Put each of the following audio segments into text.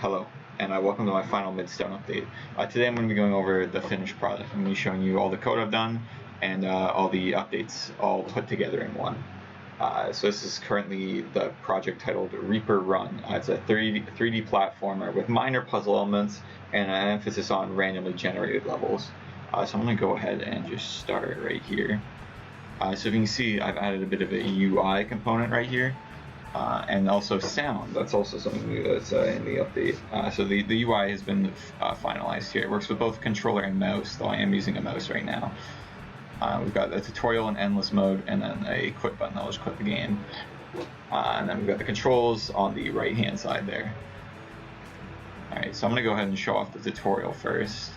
Hello, and welcome to my final midstone update. Today I'm going to be going over the finished product. I'm going to be showing you all the code I've done and all the updates all put together in one. So this is currently the project titled Reaper Run. It's a 3D platformer with minor puzzle elements and an emphasis on randomly generated levels. So I'm going to go ahead and just start right here. So if you can see, I've added a bit of a UI component right here. And also sound, that's also something new that's in the update. So the UI has been finalized here. It works with both controller and mouse, though I am using a mouse right now. We've got the tutorial in endless mode, and then a quit button, I'll just quit the game. And then we've got the controls on the right hand side there. Alright, so I'm going to go ahead and show off the tutorial first.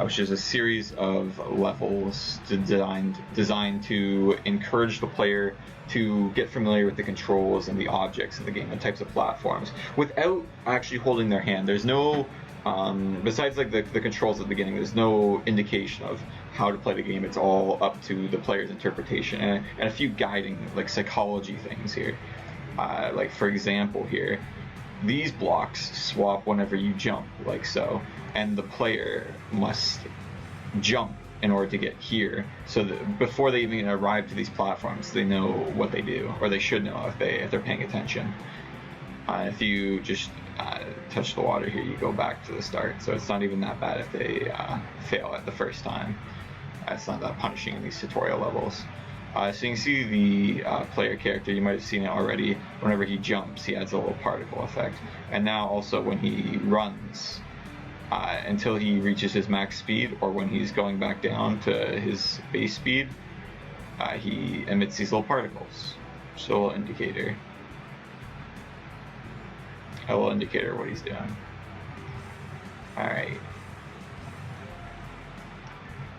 Which is a series of levels designed to encourage the player to get familiar with the controls and the objects of the game, the types of platforms, without actually holding their hand. There's no, besides like the controls at the beginning, there's no indication of how to play the game. It's all up to the player's interpretation and a few guiding like psychology things here. Like for example here, these blocks swap whenever you jump, like so, and the player must jump in order to get here, so that before they even arrive to these platforms, they know what they do, or they should know if they're paying attention. If you just touch the water here, you go back to the start, so it's not even that bad if they fail at the first time. It's not that punishing in these tutorial levels. So you can see the player character, you might have seen it already. Whenever he jumps, he adds a little particle effect. And now also when he runs, until he reaches his max speed, or when he's going back down to his base speed, he emits these little particles. So a little indicator. A little indicator of what he's doing. Alright.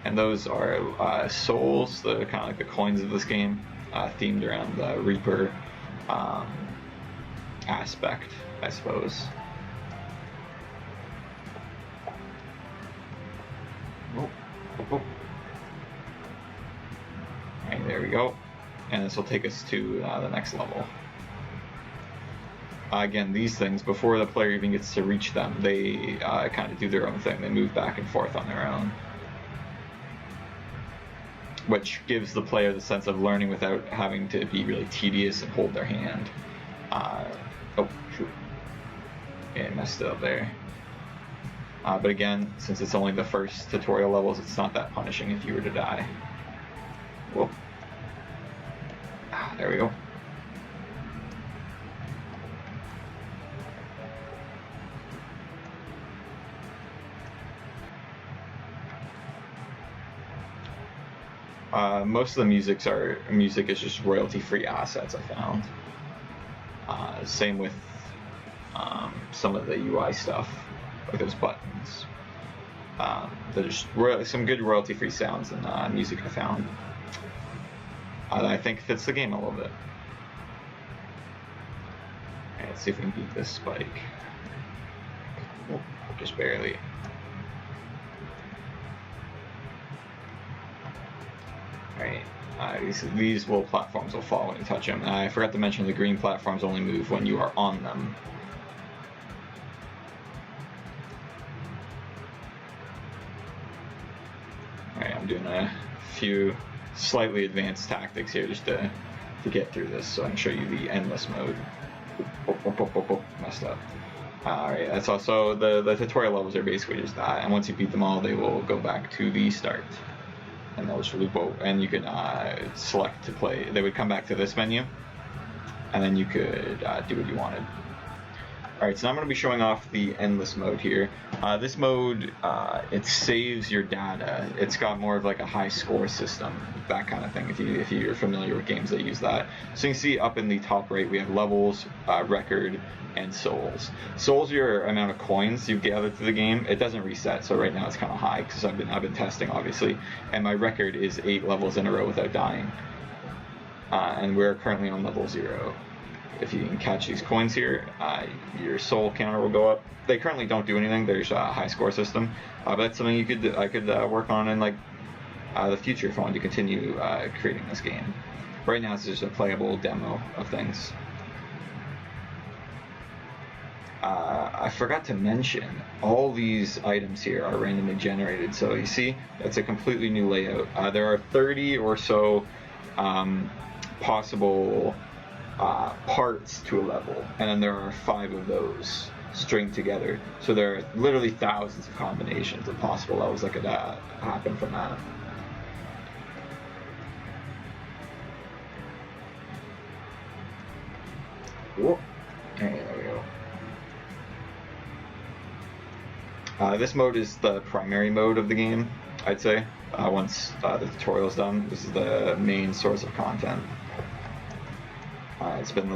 And those are souls, the kind of like the coins of this game, themed around the Reaper aspect, I suppose. Alright, there we go. And this will take us to the next level. Again, these things, before the player even gets to reach them, they kind of do their own thing. They move back and forth on their own, which gives the player the sense of learning without having to be really tedious and hold their hand. Oh, shoot. Yeah, I messed it up there. But again, since it's only the first tutorial levels, it's not that punishing if you were to die. Whoop. There we go. Most of the music is just royalty-free assets, I found. Same with some of the UI stuff, like those buttons. There's some good royalty-free sounds and music I found that I think fits the game a little bit. Okay, let's see if we can beat this spike. Oh, just barely. Alright, these little platforms will fall when you touch them. I forgot to mention the green platforms only move when you are on them. Alright, I'm doing a few slightly advanced tactics here just to get through this, so I can show you the endless mode. Messed up. Alright, that's also the tutorial levels are basically just that, and once you beat them all, they will go back to the start. And they'll just loop over, and you can select to play. They would come back to this menu, and then you could do what you wanted. Alright, so now I'm going to be showing off the endless mode here. This mode, it saves your data. It's got more of like a high score system, that kind of thing, if you're familiar with games that use that. So you can see up in the top right, we have levels, record, and souls. Souls are your amount of coins you've gathered through the game. It doesn't reset, so right now it's kind of high because I've been testing, obviously. And my record is 8 levels in a row without dying. And we're currently on level 0. If you can catch these coins here, your soul counter will go up. They currently don't do anything. There's a high score system, but that's something I could work on in like the future if I wanted to continue creating this game. Right now it's just a playable demo of things. I forgot to mention, all these items here are randomly generated. So you see, that's a completely new layout. There are 30 or so possible parts to a level, and then there are 5 of those stringed together. So there are literally thousands of combinations of possible levels that could happen from that. Whoa. Okay, there we go. This mode is the primary mode of the game, I'd say. Once the tutorial's done, this is the main source of content. It's been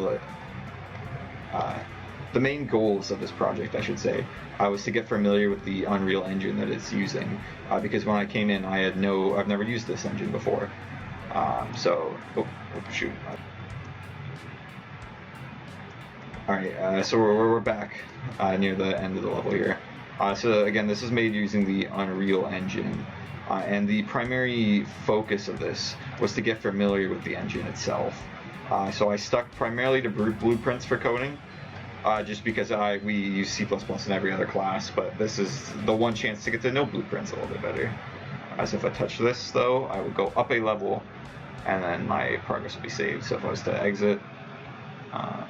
the main goals of this project, I should say, was to get familiar with the Unreal Engine that it's using, because when I came in, I've never used this engine before. So, oh shoot. Alright, so we're back near the end of the level here. So again, this is made using the Unreal Engine, and the primary focus of this was to get familiar with the engine itself. So I stuck primarily to blueprints for coding, just because we use C++ in every other class, but this is the one chance to get to know blueprints a little bit better. So if I touch this, though, I would go up a level, and then my progress would be saved. So if I was to exit, go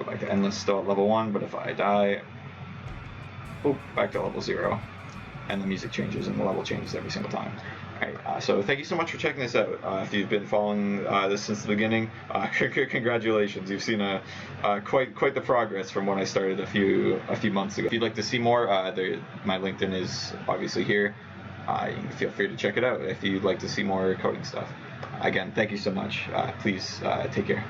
back to endless, still at level 1, but if I die, boop, back to level 0, and the music changes and the level changes every single time. Alright, so thank you so much for checking this out. If you've been following this since the beginning, congratulations. You've seen quite the progress from when I started a few months ago. If you'd like to see more, my LinkedIn is obviously here. You can feel free to check it out if you'd like to see more coding stuff. Again, thank you so much. Please take care.